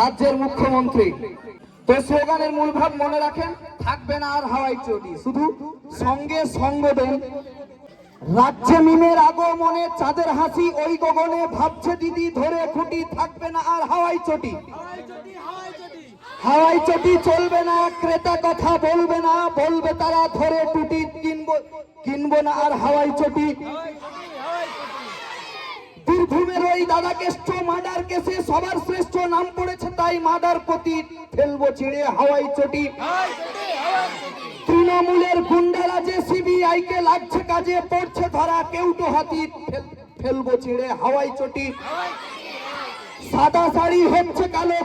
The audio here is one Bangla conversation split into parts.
রাজ্যের মুখ্যমন্ত্রী। তো স্লোগানের মূল ভাব মনে রাখেন, থাকবে না আর হাওয়াই চটি, শুধু সঙ্গে সঙ্গ দেন। রাজ্যে মিমের আগমনে চাঁদের হাসি ওই গগনে, ভাবছে দিদি ধরে খুঁটি, থাকবে না আর হাওয়াই চটি। হাওয়াই চটি চলবে না, ক্রেতা কথা বলবে না, বলবে তারা ধরে টুটি, কিনবো না আর হাওয়াই চটি। বীরভূমের ওই দাদা কেষ্ট মার্ডার কেসে সবার শ্রেষ্ঠ নাম পড়েছে, তাই মার্ডার প্রতি ফেলবো ছিঁড়ে হাওয়াই চটি। তৃণমূলের গুন্ডারা যে সিবিআই কে লাগছে কাজে, পড়ছে ধরা কেউটো হাতি, ফেলবো ছিঁড়ে হাওয়াই চটি। সাদা শাড়ি হচ্ছে কালো,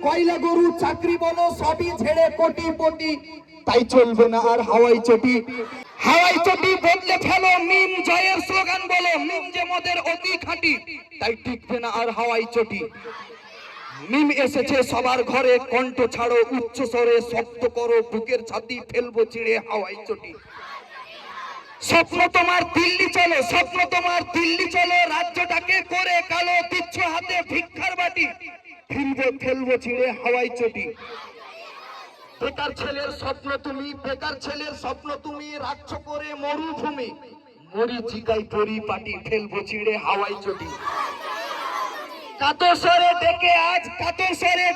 কয়লা গরু চাকরি বলো সবই ছেড়ে কোটিপতি, তাই চলবে না আর হাওয়াই চটি। হাওয়াই চটি বদলে ফেলো মিম জয়ের স্লোগান বলো, মিম যে মদের অতি খাঁটি, তাই টিকবে না আর হাওয়াই চটি। মিম এসেছে সবার ঘরে, কণ্ঠ ছাড়ো উচ্চ স্বরে, শব্দ করো বুকের ছাতি, ফেলবো চিড়ে হাওয়াই চটি। স্বপ্ন তোমার দিল্লি চলো, স্বপ্ন তোমার দিল্লি চলো, রাজ্যটাকে করে কালো, দিচ্ছ হাতে ভিক্ষার বাটি, ফেলবো চিড়ে হাওয়াই চটি। বেকার ছেলের স্বপ্ন তুমি, বেকার ছেলের স্বপ্ন তুমি, রাজ্য করে মরুভূমি, মরিচিকায় পরিপাটি, ফেলবো চিড়ে হাওয়াই চটি। কাতসরে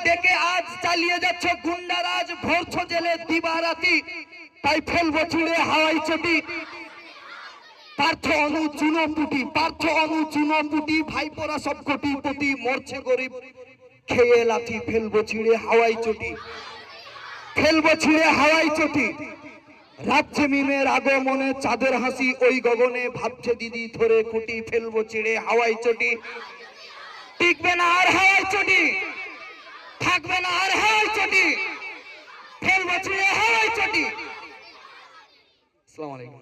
ডেকে আজ চালিয়ে যাচ্ছ গুন্ডারাজ, ভরছ জেলে দিবারাতি, তাই ফেলবো চিড়ে হাওয়াই চটি। পার্থ অনু চুনোপুটি, ভাইপোরা সব কোটিপতি, মরছে গরিব খেয়ে লাঠি, ফেলবো চিড়ে হাওয়াই চটি। ফেলবো ছিঁড়ে হাওয়াই চটি। রাজ্যে মিমের আগমনে চাঁদের হাসি ওই গগনে, ভাবছে দিদি ধরে খুঁটি, ফেলবো চিড়ে হাওয়াই চটি। টিকবে না আর হাওয়াই চটি, থাকবে না আর হাওয়াই চটি, ফেলবো চিড়ে হাওয়াই চটি। আসসালামু আলাইকুম।